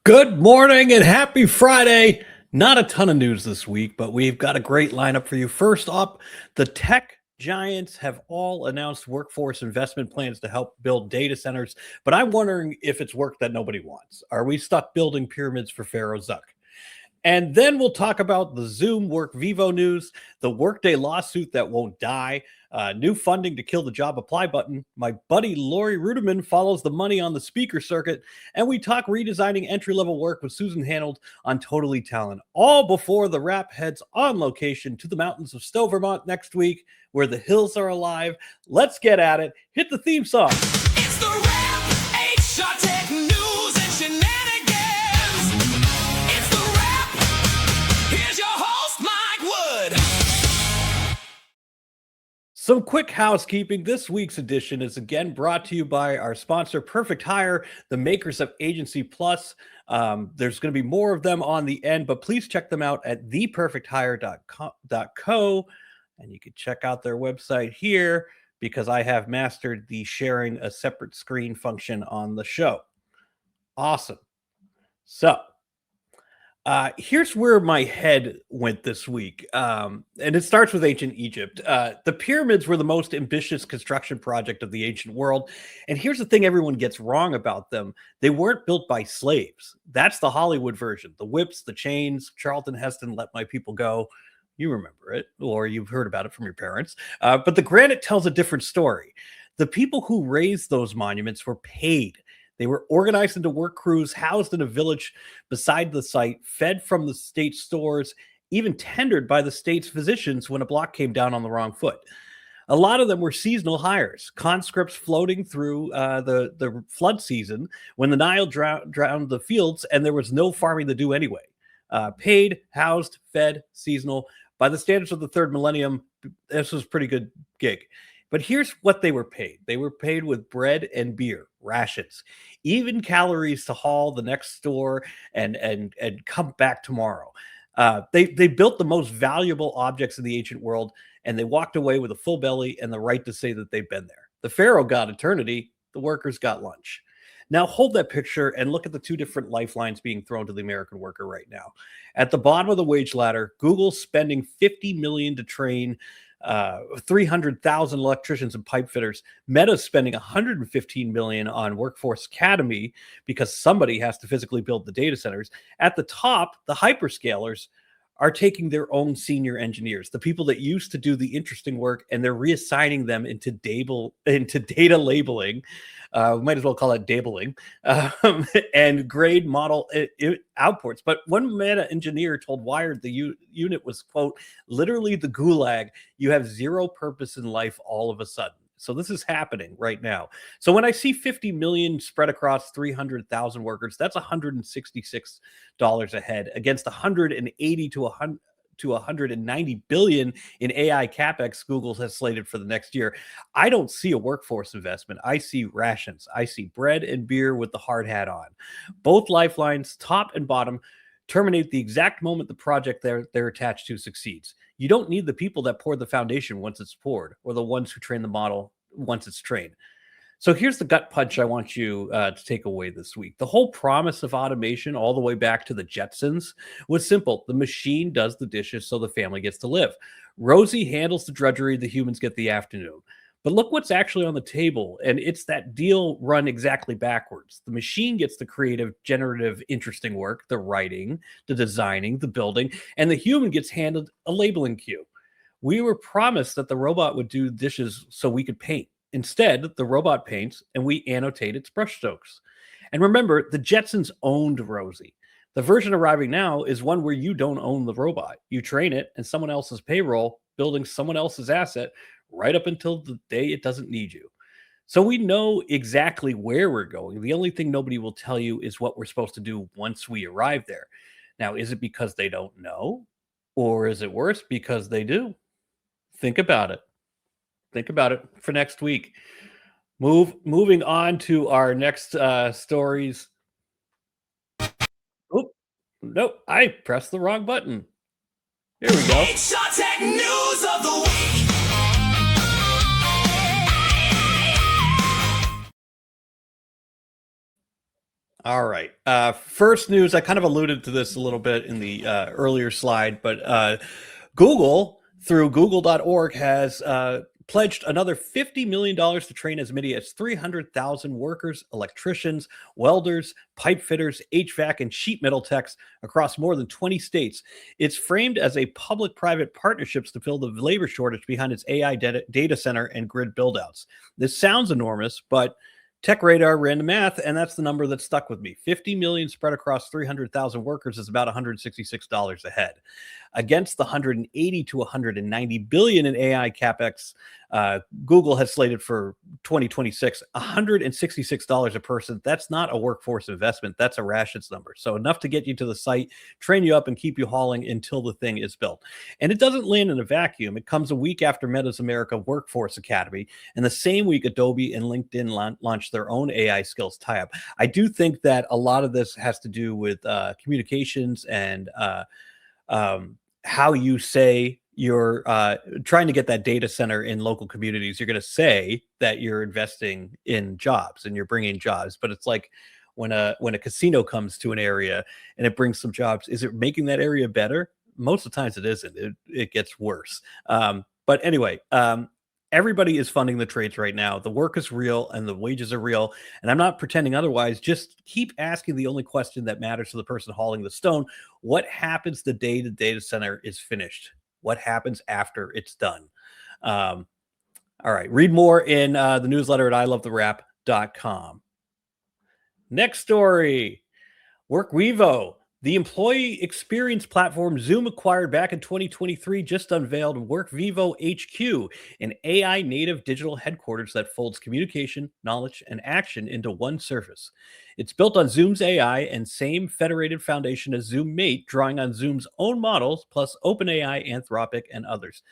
Good morning and happy Friday. Not a ton of news this week, but we've got a great lineup for you. First up, the tech giants have all announced workforce investment plans to help build data centers, but I'm wondering if it's work that nobody wants. Are we stuck building pyramids for Pharaoh Zuck? And then we'll talk about the Zoom Work Vivo news, the Workday lawsuit that won't die, new funding to kill the job apply button. My buddy Lori Rudiman follows the money on the speaker circuit, and we talk redesigning entry level work with Susan Hanold on Totally Talent. All before the wrap heads on location to the mountains of Stowe, Vermont next week, where the hills are alive. Let's get at it. Hit the theme song. It's the Rap HR Tech News and Shenanigans. It's the Rap. Here's your host, Mike Wood. Some quick housekeeping. This week's edition is again brought to you by our sponsor, Perfect Hire, the makers of Agency Plus. There's going to be more of them on the end, but please check them out at theperfecthire.co. And you can check out their website here because I have mastered the sharing a separate screen function on the show. Awesome. So here's where my head went this week. And it starts with ancient Egypt. The pyramids were the most ambitious construction project of the ancient world. And here's the thing everyone gets wrong about them. They weren't built by slaves. That's the Hollywood version. The whips, the chains, Charlton Heston, let my people go. You remember it, or you've heard about it from your parents. But the granite tells a different story. The people who raised those monuments were paid. They were organized into work crews, housed in a village beside the site, fed from the state stores, even tendered by the state's physicians when a block came down on the wrong foot. A lot of them were seasonal hires, conscripts floating through the flood season when the Nile drowned the fields and there was no farming to do anyway. Paid, housed, fed, seasonal. By the standards of the third millennium, this was a pretty good gig. But here's what they were paid. They were paid with bread and beer, rations, even calories to haul the next store and come back tomorrow. They built the most valuable objects in the ancient world, and they walked away with a full belly and the right to say that they've been there. The pharaoh got eternity. The workers got lunch. Now hold that picture and look at the two different lifelines being thrown to the American worker right now. At the bottom of the wage ladder, Google's spending $50 million to train 300,000 electricians and pipe fitters. Meta's spending $115 million on Workforce Academy because somebody has to physically build the data centers. At the top, the hyperscalers are taking their own senior engineers, the people that used to do the interesting work, and they're reassigning them into data labeling. We might as well call it dabling, and grade model outputs. But one Meta engineer told Wired the unit was, quote, literally the gulag. You have zero purpose in life all of a sudden. So this is happening right now. So when I see 50 million spread across 300,000 workers, that's $166 a head against 180 to 190 billion in AI capex Google has slated for the next year. I don't see a workforce investment. I see rations. I see bread and beer with the hard hat on. Both lifelines, top and bottom, terminate the exact moment the project they're attached to succeeds. You don't need the people that pour the foundation once it's poured, or the ones who train the model once it's trained. So here's the gut punch I want you to take away this week. The whole promise of automation all the way back to the Jetsons was simple. The machine does the dishes so the family gets to live. Rosie handles the drudgery, the humans get the afternoon. But look what's actually on the table, and it's that deal run exactly backwards. The machine gets the creative, generative, interesting work, the writing, the designing, the building, and the human gets handed a labeling queue. We were promised that the robot would do dishes so we could paint. Instead, the robot paints, and we annotate its brushstrokes. And remember, the Jetsons owned Rosie. The version arriving now is one where you don't own the robot. You train it, and someone else's payroll, building someone else's asset, right up until the day it doesn't need you. So we know exactly where we're going. The only thing nobody will tell you is what we're supposed to do once we arrive there. Now, is it because they don't know? Or is it worse because they do? Think about it. Think about it for next week. Moving on to our next stories. Oh, nope, I pressed the wrong button. Here we go. HR Tech News of the Week. All right. First news, I kind of alluded to this a little bit in the earlier slide, but Google, through google.org, has pledged another $50 million to train as many as 300,000 workers, electricians, welders, pipe fitters, HVAC, and sheet metal techs across more than 20 states. It's framed as a public-private partnerships to fill the labor shortage behind its AI data center and grid buildouts. This sounds enormous, but Tech Radar ran the math, and that's the number that stuck with me. 50 million spread across 300,000 workers is about $166 a head. Against the 180 to 190 billion in AI capex, Google has slated for 2026, $166 a person. That's not a workforce investment. That's a rations number. So enough to get you to the site, train you up, and keep you hauling until the thing is built. And it doesn't land in a vacuum. It comes a week after Meta's America Workforce Academy, and the same week Adobe and LinkedIn launched their own AI skills tie-up. I do think that a lot of this has to do with communications and how you say you're trying to get that data center in local communities. You're going to say that you're investing in jobs and you're bringing jobs, but it's like when a casino comes to an area and it brings some jobs, is it making that area better? Most of the times it isn't. It gets worse. But anyway, everybody is funding the trades right now. The work is real and the wages are real. And I'm not pretending otherwise. Just keep asking the only question that matters to the person hauling the stone. What happens the day the data center is finished? What happens after it's done? All right. Read more in the newsletter at ilovetherap.com. Next story. WorkVivo. The employee experience platform Zoom acquired back in 2023 just unveiled WorkVivo HQ, an AI native digital headquarters that folds communication, knowledge, and action into one surface. It's built on Zoom's AI and same federated foundation as Zoom Mate, drawing on Zoom's own models, plus OpenAI, Anthropic, and others.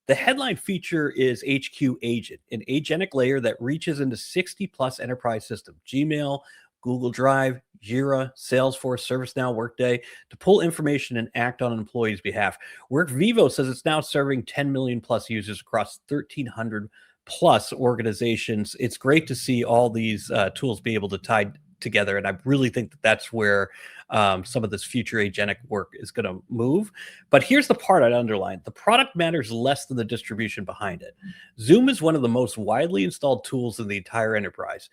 The headline feature is HQ Agent, an agentic layer that reaches into 60 plus enterprise systems, Gmail, Google Drive, Jira, Salesforce, ServiceNow, Workday, to pull information and act on an employee's behalf. WorkVivo says it's now serving 10 million plus users across 1,300 plus organizations. It's great to see all these tools be able to tie together, and I really think that that's where some of this future agentic work is going to move. But here's the part I'd underline. The product matters less than the distribution behind it. Zoom is one of the most widely installed tools in the entire enterprise.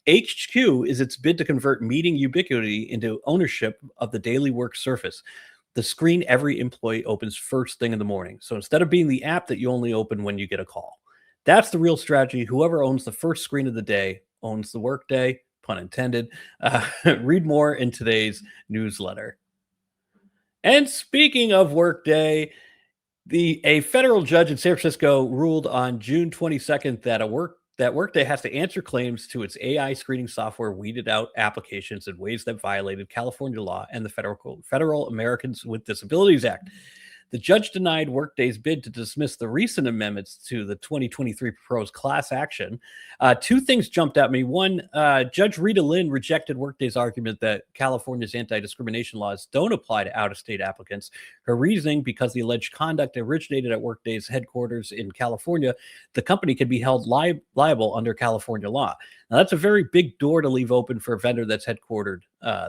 HQ is its bid to convert meeting ubiquity into ownership of the daily work surface, the screen every employee opens first thing in the morning. So instead of being the app that you only open when you get a call, that's the real strategy. Whoever owns the first screen of the day owns the workday, pun intended. Read more in today's newsletter. And speaking of Workday, a federal judge in San Francisco ruled on June 22nd that Workday has to answer claims to its AI screening software weeded out applications in ways that violated California law and the Federal Americans with Disabilities Act. The judge denied Workday's bid to dismiss the recent amendments to the 2023 proposed class action. Two things jumped at me. One, Judge Rita Lynn rejected Workday's argument that California's anti-discrimination laws don't apply to out-of-state applicants. Her reasoning, because the alleged conduct originated at Workday's headquarters in California, the company can be held liable under California law. Now, that's a very big door to leave open for a vendor that's headquartered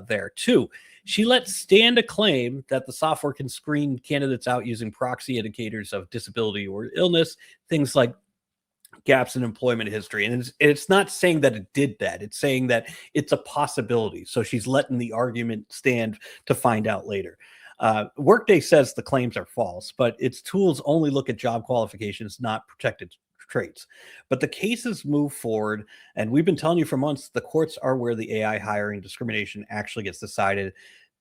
there. Two, she let stand a claim that the software can screen candidates out using proxy indicators of disability or illness, things like gaps in employment history. And it's not saying that it did that. It's saying that it's a possibility. So she's letting the argument stand to find out later. Workday says the claims are false, but its tools only look at job qualifications, not protected traits. But the cases move forward, and we've been telling you for months, the courts are where the AI hiring discrimination actually gets decided.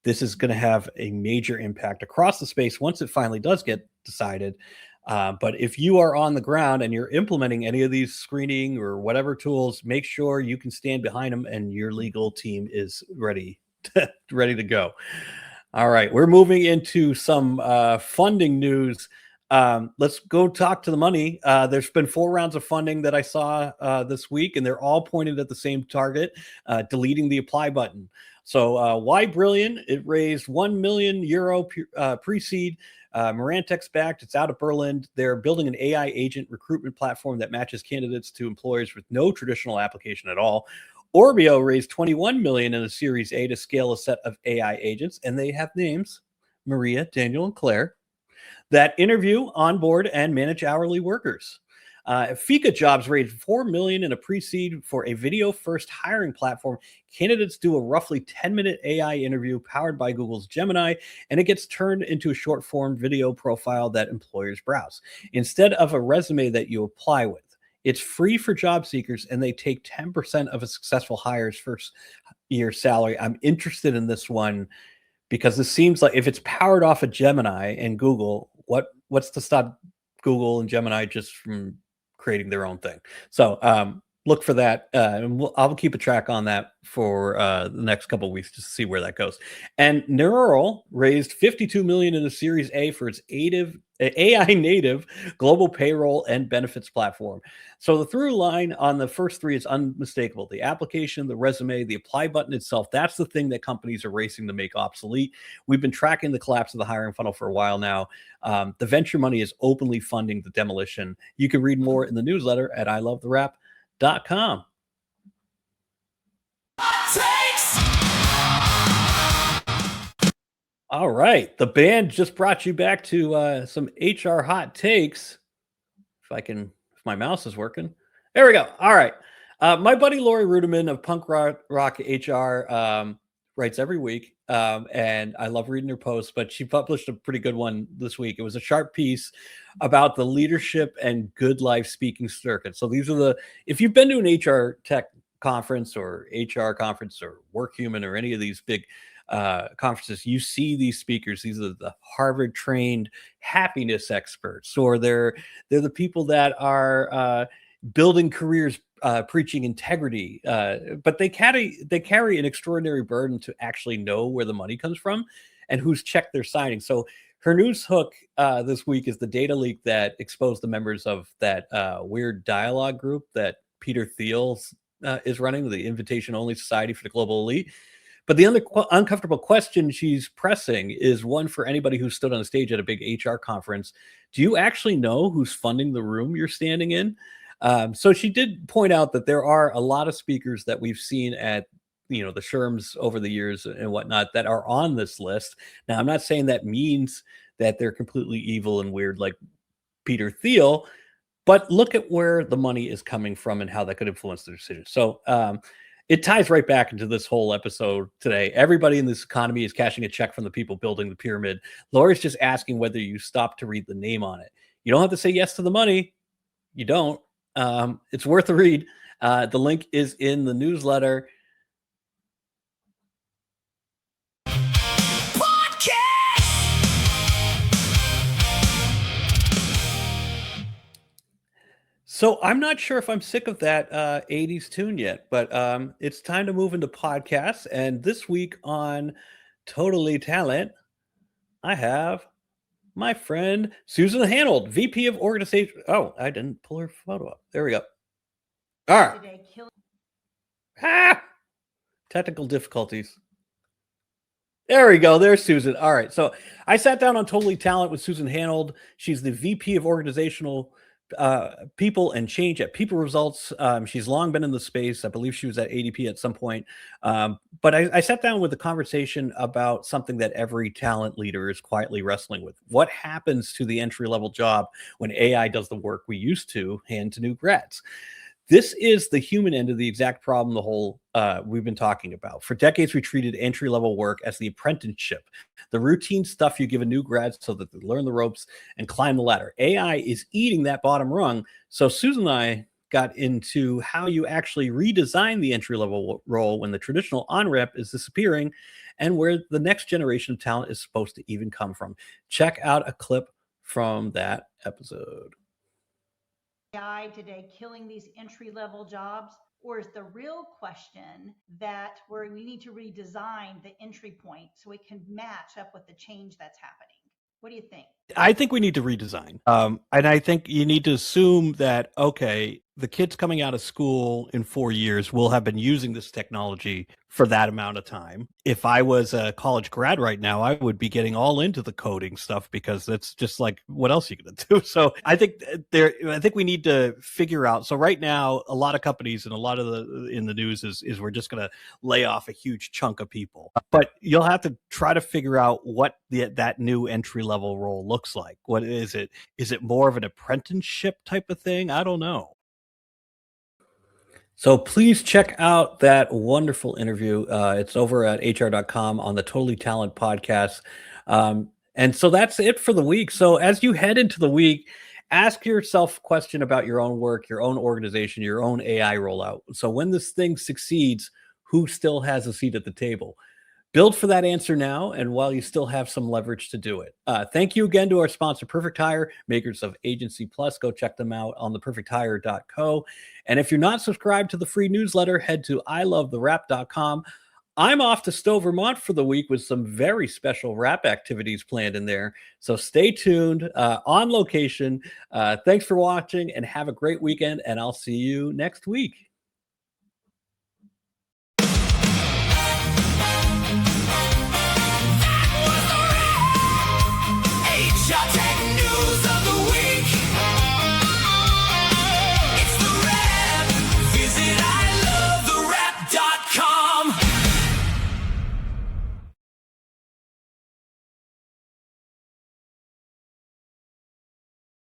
This is going to have a major impact across the space once it finally does get decided. But if you are on the ground and you're implementing any of these screening or whatever tools, make sure you can stand behind them and your legal team is ready to go. All right, we're moving into some funding news. Let's go talk to the money. There's been 4 rounds of funding that I saw this week, and they're all pointed at the same target, deleting the apply button. So why Brilliant? It raised €1 million pre-seed. Morantex backed. It's out of Berlin. They're building an AI agent recruitment platform that matches candidates to employers with no traditional application at all. Orbio raised 21 million in a Series A to scale a set of AI agents, and they have names: Maria, Daniel, and Claire, that interview, onboard, and manage hourly workers. Fika Jobs raised 4 million in a pre-seed for a video-first hiring platform. Candidates do a roughly 10-minute AI interview powered by Google's Gemini, and it gets turned into a short-form video profile that employers browse instead of a resume that you apply with. It's free for job seekers, and they take 10% of a successful hire's first year salary. I'm interested in this one because this seems like if it's powered off of Gemini and Google, what's to stop Google and Gemini just from creating their own thing? So look for that, and I'll keep a track on that for the next couple of weeks just to see where that goes. And Neural raised 52 million in a Series A for its AI native global payroll and benefits platform. So the through line on the first three is unmistakable: the application, the resume, the apply button itself. That's the thing that companies are racing to make obsolete. We've been tracking the collapse of the hiring funnel for a while now. The venture money is openly funding the demolition. You can read more in the newsletter at ilovetherap.com. All right. The band just brought you back to some HR hot takes. If my mouse is working. There we go. All right. My buddy Lori Rudiman of Punk Rock HR writes every week, and I love reading her posts, but she published a pretty good one this week. It was a sharp piece about the leadership and good life speaking circuit. So these are if you've been to an HR tech conference or HR conference or Work Human or any of these big conferences, you see these speakers. These are the Harvard trained happiness experts, or they're the people that are building careers, preaching integrity, but they carry an extraordinary burden to actually know where the money comes from and who's checked their signing. So her news hook this week is the data leak that exposed the members of that weird dialogue group that Peter Thiel is running, the Invitation Only Society for the Global Elite. But the uncomfortable question she's pressing is one for anybody who stood on a stage at a big HR conference. Do you actually know who's funding the room you're standing in? So she did point out that there are a lot of speakers that we've seen at the SHRMs over the years and whatnot that are on this list. Now, I'm not saying that means that they're completely evil and weird like Peter Thiel, but look at where the money is coming from and how that could influence the decision. So it ties right back into this whole episode today. Everybody in this economy is cashing a check from the people building the pyramid. Laura's just asking whether you stop to read the name on it. You don't have to say yes to the money. You don't. It's worth a read. The link is in the newsletter. So I'm not sure if I'm sick of that 80s tune yet, but it's time to move into podcasts. And this week on Totally Talent, I have my friend Susan Hanold, VP of Organization. Oh, I didn't pull her photo up. There we go. All right. Technical difficulties. There we go. There's Susan. All right. So I sat down on Totally Talent with Susan Hanold. She's the VP of Organizational People and Change at People Results. She's long been in the space. I believe she was at ADP at some point. But I sat down with a conversation about something that every talent leader is quietly wrestling with. What happens to the entry-level job when AI does the work we used to hand to new grads? This is the human end of the exact problem we've been talking about. For decades, we treated entry-level work as the apprenticeship, the routine stuff you give a new grad so that they learn the ropes and climb the ladder. AI is eating that bottom rung. So Susan and I got into how you actually redesign the entry-level role when the traditional on-ramp is disappearing and where the next generation of talent is supposed to even come from. Check out a clip from that episode. AI today killing these entry-level jobs, or is the real question that where we need to redesign the entry point so it can match up with the change that's happening? What do you think? I think we need to redesign. And I think you need to assume that, okay, the kids coming out of school in 4 years will have been using this technology for that amount of time. If I was a college grad right now, I would be getting all into the coding stuff because that's just like, what else are you going to do? So I think I think we need to figure out. So right now, a lot of companies and a lot of in the news is we're just going to lay off a huge chunk of people, but you'll have to try to figure out what that new entry level role looks like. What is it? Is it more of an apprenticeship type of thing? I don't know. So please check out that wonderful interview. It's over at hr.com on the Totally Talent podcast. And so that's it for the week. So as you head into the week, ask yourself a question about your own work, your own organization, your own AI rollout. So when this thing succeeds, who still has a seat at the table? Build for that answer now, and while you still have some leverage to do it. Thank you again to our sponsor, Perfect Hire, makers of Agency Plus. Go check them out on theperfecthire.co. And if you're not subscribed to the free newsletter, head to ilovetherap.com. I'm off to Stowe, Vermont for the week with some very special rap activities planned in there. So stay tuned on location. Thanks for watching and have a great weekend, and I'll see you next week.